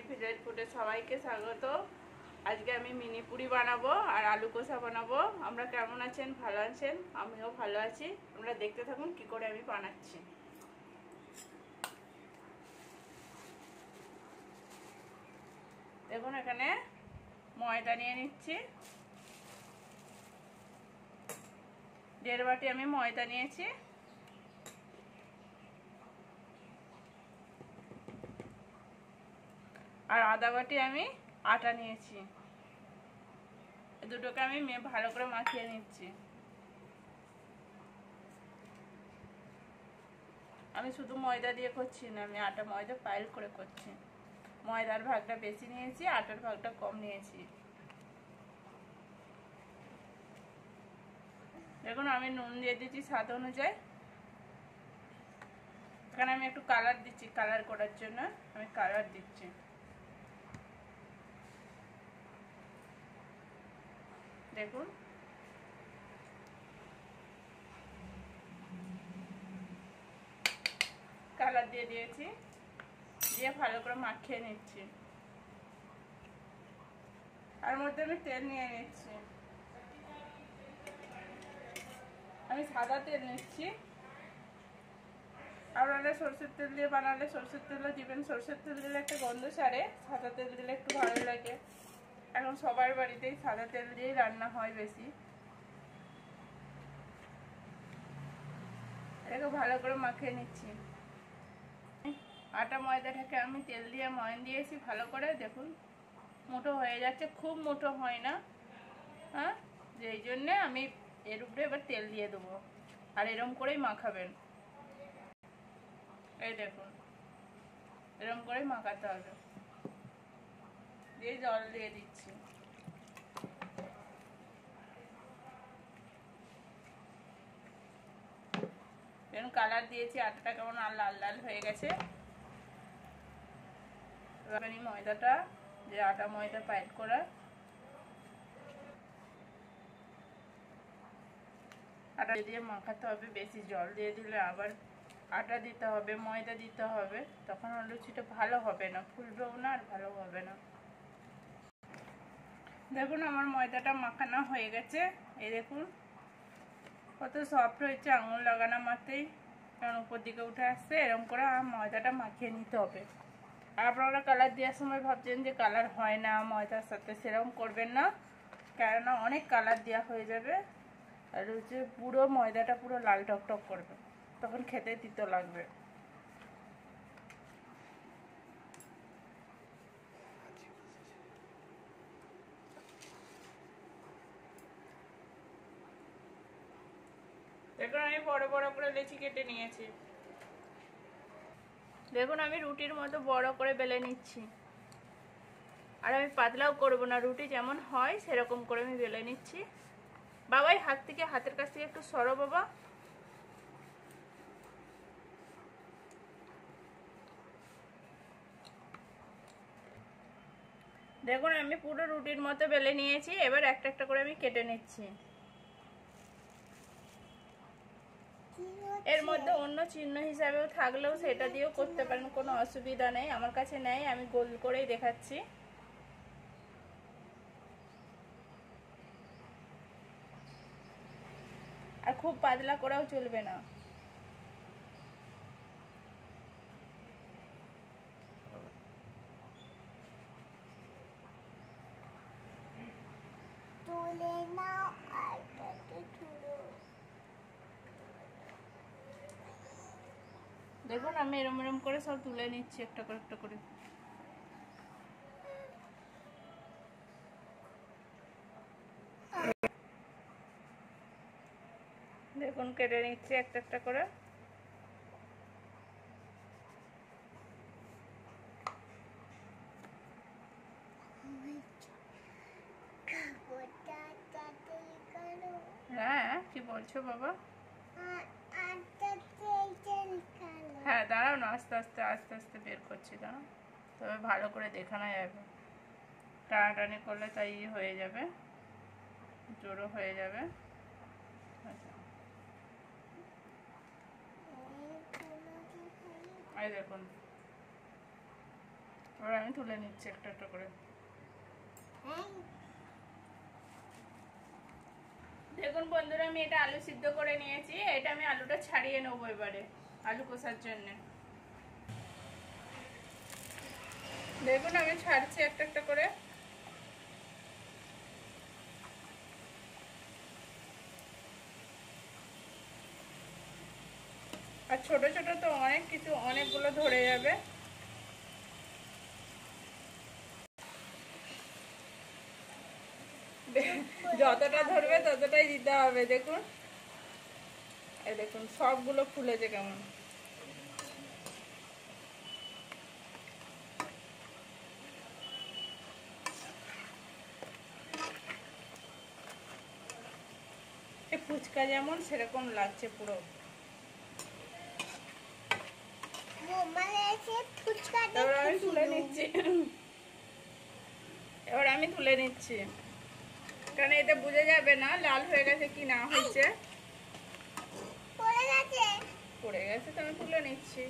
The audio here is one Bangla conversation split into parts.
ভিলেজ ফুডে সবাইকে স্বাগত। আজকে আমি মিনি পুরি বানাবো আর আলু কষা বানাবো। আমরা কেমন আছেন? ভালো আছেন? আমিও ভালো আছি। আমরা দেখতে থাকুন কি করে আমি বানাচ্ছি। দেখুন এখানে ময়দা নিয়ে নিচ্ছি, 1.5 বাটি আমি ময়দা নিয়েছি। আর আধা বাটি আমি আটা নিয়েছি। দুটোকে আমি ভালো করে মাখিয়ে নিচ্ছি। আমি শুধু ময়দা দিয়ে করছি না, আমি আটা ময়দা পাইল করে করছি। ময়দার ভাগটা বেশি নিয়েছি, আটার ভাগটা কম নিয়েছি। দেখুন আমি নুন দিয়ে দিচ্ছি স্বাদ অনুযায়ী। এখানে আমি একটু কালার দিচ্ছি, কালার করার জন্য আমি কালার দিচ্ছি। দেখুন কালার দিয়ে দিয়েছি, দিয়ে ভালো করে মাখিয়ে নিচ্ছি। আর মধ্যে আমি তেল নিয়ে নিচ্ছি। আমি সাদা তেল নিচ্ছি। আপনারা সরষের তেল দিয়ে বানালে সরষের তেলও দিবেন। সরষের তেল দিলে একটা গন্ধ ছাড়ে, সাদা তেল দিলে একটু ভালো লাগে। এখন সবার বাড়িতেই সাদা তেল দিয়েই রান্না হয় বেশি। এটাকে ভালো করে মাখিয়ে নিচ্ছি। আটা ময়দাটাকে আমি তেল দিয়ে ময়ান দিয়েছি ভালো করে। দেখুন মোটো হয়ে যাচ্ছে, খুব মোটো হয় না, হ্যাঁ, যেই জন্যে আমি এর উপরে এবার তেল দিয়ে দেবো। আর এরম করেই মাখাবেন। এই দেখুন এরম করেই মাখাতে হবে। দিয়ে জল দিয়ে দিচ্ছি। দেখুন কালার দিয়েছি, আটাটা কেমন লাল লাল হয়ে গেছে। এবার আমি ময়দাটা, যে আটা ময়দা পাইল করা, আটা দিয়ে মাখাতে হবে। বেশি জল দিয়ে দিলে আবার আটা দিতে হবে, ময়দা দিতে হবে, তখন লুচিটা ভালো হবে না, ফুলবেও না আর ভালো হবে না। দেখুন আমার ময়দাটা মাখানো হয়ে গেছে। এই দেখুন কত সফট হয়েছে, আঙুল লাগানো মাত্রই কারণ উপর দিকে উঠে আসছে। এরকম করে ময়দাটা মাখিয়ে নিতে হবে। আর আপনারা কালার দেওয়ার সময় ভাবছেন যে কালার হয় না ময়দার সাথে, সেরকম করবেন না, কেননা অনেক কালার দেওয়া হয়ে যাবে আর হচ্ছে পুরো ময়দাটা পুরো লাল টকটক করবে, তখন খেতে তিতো লাগবে। দেখুন আমি বড় বড় করে লেচি কেটে নিয়েছি। দেখুন আমি রুটির মতো বড় করে বেলে নিচ্ছি। আর আমি পাতলাও করব না, রুটি যেমন হয় সেরকম করে আমি বেলে নিচ্ছি। বাবাই হাতের কাছ থেকে একটু সরো বাবা। দেখুন আমি পুরো রুটির মতো বেলে নিয়েছি। এবার একটা একটা করে আমি কেটে নিচ্ছি। এর মধ্যে অন্য চিহ্ন হিসাবেও থাকলেও সেটা দিয়েও করতে পারেন, কোনো অসুবিধা নেই। আমার কাছে নেই, আমি গোল করেই দেখাচ্ছি। আর খুব পাতলা করেও চলবে না। দেখুন আমি এরম এরম করে সব তুলে নিচ্ছি একটা করে একটা করে। দেখুন কেটে নিচ্ছি একটা একটা করে। হ্যাঁ কি বলছো বাবা? হ্যাঁ দাঁড়াও না, আস্তে আস্তে আস্তে আস্তে বের করছি, দাঁড়াও। তবে ভালো করে দেখানো যাবে, টানাটানি করলে তাই হয়ে যাবে, জোরও হয়ে যাবে। এই দেখুন এবার আমি তুলে নিচ্ছি একটা একটা করে। দেখুন বন্ধুরা, আমি এটা আলু সিদ্ধ করে নিয়েছি। এটা আমি আলুটা ছাড়িয়ে নেবো এবারে আলু কষার জন্য। দেখুন আমি ছাড়ছি একটা একটা করে। আর ছোট ছোট তো অনেকগুলো ধরে যাবে। যতটা ধরবে ততটাই দিতে হবে। দেখুন এই দেখুন সবগুলো ফুলেছে কেমন। ফুচকা যেমন সেরকম লাগছে পুরো। এবার আমি তুলে নিচ্ছি কারণ এটা বোঝা যাবে না লাল হয়ে গেছে কি না হয়েছে। পড়ে গেছে তো আমি তুলে নিচ্ছি।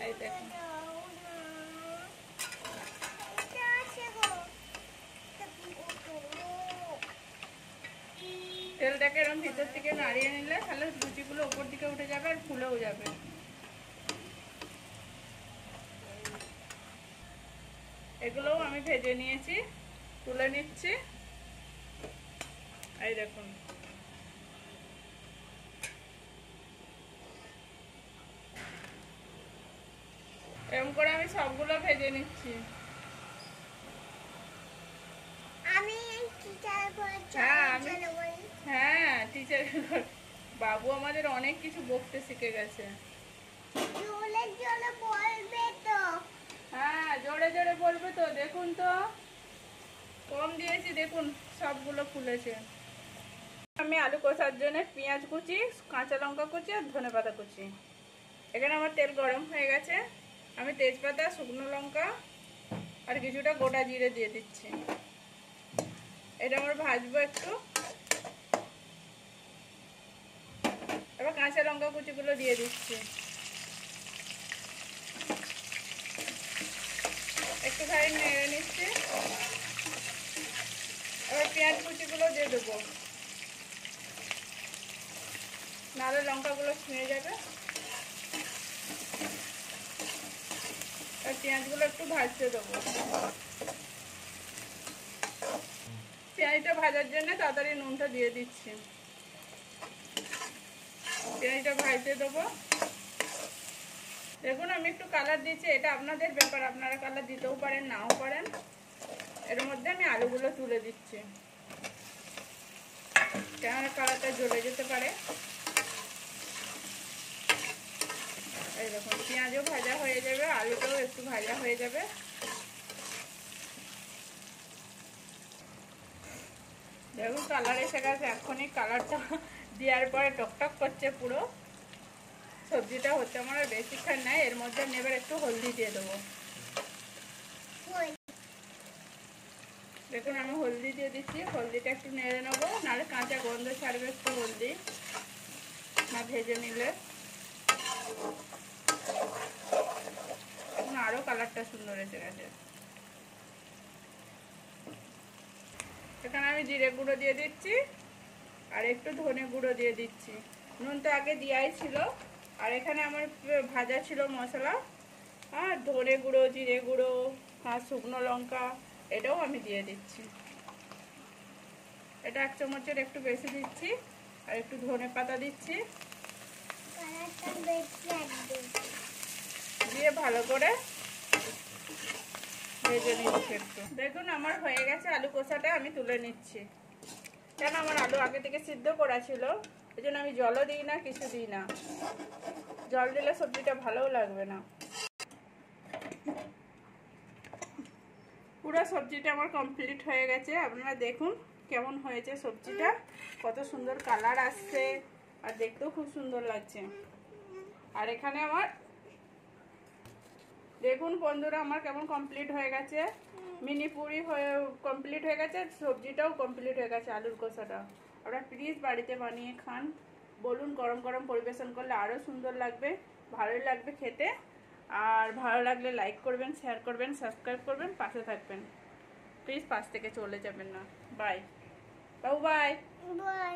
এই দেখুন তেলটাকে এরকম ভিতর থেকে নাড়িয়ে নিলে তাহলে লুচিগুলো উপর দিকে উঠে যাবে আর ফুলেও যাবে। এগুলোও আমি ভেজে নিয়েছি, তুলে নিচ্ছি। এই দেখুন এরকম করে আমি সবগুলো ভেজে নিচ্ছি। হ্যাঁ টিচার বাবু আমাদের অনেক কিছু বকতে শিখে গেছে। হ্যাঁ জোরে জোরে বলবে তো। দেখুন তো কম দিয়েছি, দেখুন সবগুলো ফুলেছে। আমি আলু কষার জন্য পেঁয়াজ কুচি, কাঁচা লঙ্কা কুচি আর ধনেপাতা কুচি। এখানে আমার তেল গরম হয়ে গেছে। আমি তেজপাতা, শুকনো লঙ্কা আর কিছুটা গোটা জিরে দিয়ে দিচ্ছি। এটা আমরা ভাজবো একটু। এবার কাঁচা লঙ্কা কুচিগুলো দিয়ে দিচ্ছি। একটুখানি নেড়ে নিচ্ছি। এবার পেঁয়াজ কুচিগুলো দিয়ে দেবো, নাহলে লঙ্কাগুলো ছিঁড়ে যাবে। আর পেঁয়াজগুলো একটু ভাজতে দেবো। পেঁয়াজটা ভাজার জন্য তাড়াতাড়ি নুনটা দিয়ে দিচ্ছি। পেঁয়াজটা ভাজতে দেবো। দেখুন আমি একটু কালার দিচ্ছি, এটা আপনাদের ব্যাপার, আপনারা কালার দিতেও পারেন নাও পারেন। এর মধ্যে আমি আলুগুলো তুলে দিচ্ছি, কেননা কালারটা জ্বলে যেতে পারে। এই দেখুন পেঁয়াজও ভাজা হয়ে যাবে, আলুটাও একটু ভাজা হয়ে যাবে। দেখুন কালার এসে গেছে। এখনই কালারটা দেওয়ার পরে টকটক করছে পুরো। সবজিটা হচ্ছে আমার আর বেশিক্ষণ নাই। এর মধ্যে আমি এবার একটু হলদি দিয়ে দেবো। দেখুন আমি হলদি দিয়ে দিচ্ছি। হলদিটা একটু নেড়ে নেবো, নাহলে কাঁচা গন্ধ ছাড়বে একটু হলদি না ভেজে নিলে। এখন আরও কালারটা সুন্দর এসে গেছে। এখানে আমি জিরে গুঁড়ো দিয়ে দিচ্ছি আর একটু ধনে গুঁড়ো দিয়ে দিচ্ছি। নুন তো আগে দেওয়াই ছিল। আর এখানে আমার ভাজা ছিল মশলা, আর ধনে গুঁড়ো, জিরে গুঁড়ো আর শুকনো লঙ্কা, এটাও আমি দিয়ে দিচ্ছি। এটা 1 চামচের একটু বেশি দিচ্ছি। আর একটু ধনে পাতা দিচ্ছি, দিয়ে ভালো করে ভেজে নিচ্ছি একটু। দেখুন আমার হয়ে গেছে আলু কষাটা, আমি তুলে নিচ্ছি। কেন আমার আলু আগে থেকে সিদ্ধ করা ছিল, এই জন্য আমি জলও দিই না, কিছু দিই না। জল দিলে সবজিটা ভালোও লাগবে না। পুরো সবজিটা আমার কমপ্লিট হয়ে গেছে। আপনারা দেখুন কেমন হয়েছে সবজিটা, কত সুন্দর কালার আসছে আর দেখতেও খুব সুন্দর লাগছে। আর এখানে আমার দেখুন বন্ধুরা আমার কেমন কমপ্লিট হয়ে গেছে, মিনি পুরি হয়ে কমপ্লিট হয়ে গেছে, সবজিটাও কমপ্লিট হয়ে গেছে, আলুর কষাটা। আপনারা প্লিজ বাড়িতে বানিয়ে খান, বলুন গরম গরম পরিবেশন করলে আরও সুন্দর লাগবে, ভালোই লাগবে খেতে। আর ভালো লাগলে লাইক করবেন, শেয়ার করবেন, সাবস্ক্রাইব করবেন, পাশে থাকবেন, প্লিজ পাশ থেকে চলে যাবেন না। By Babu, bye bye.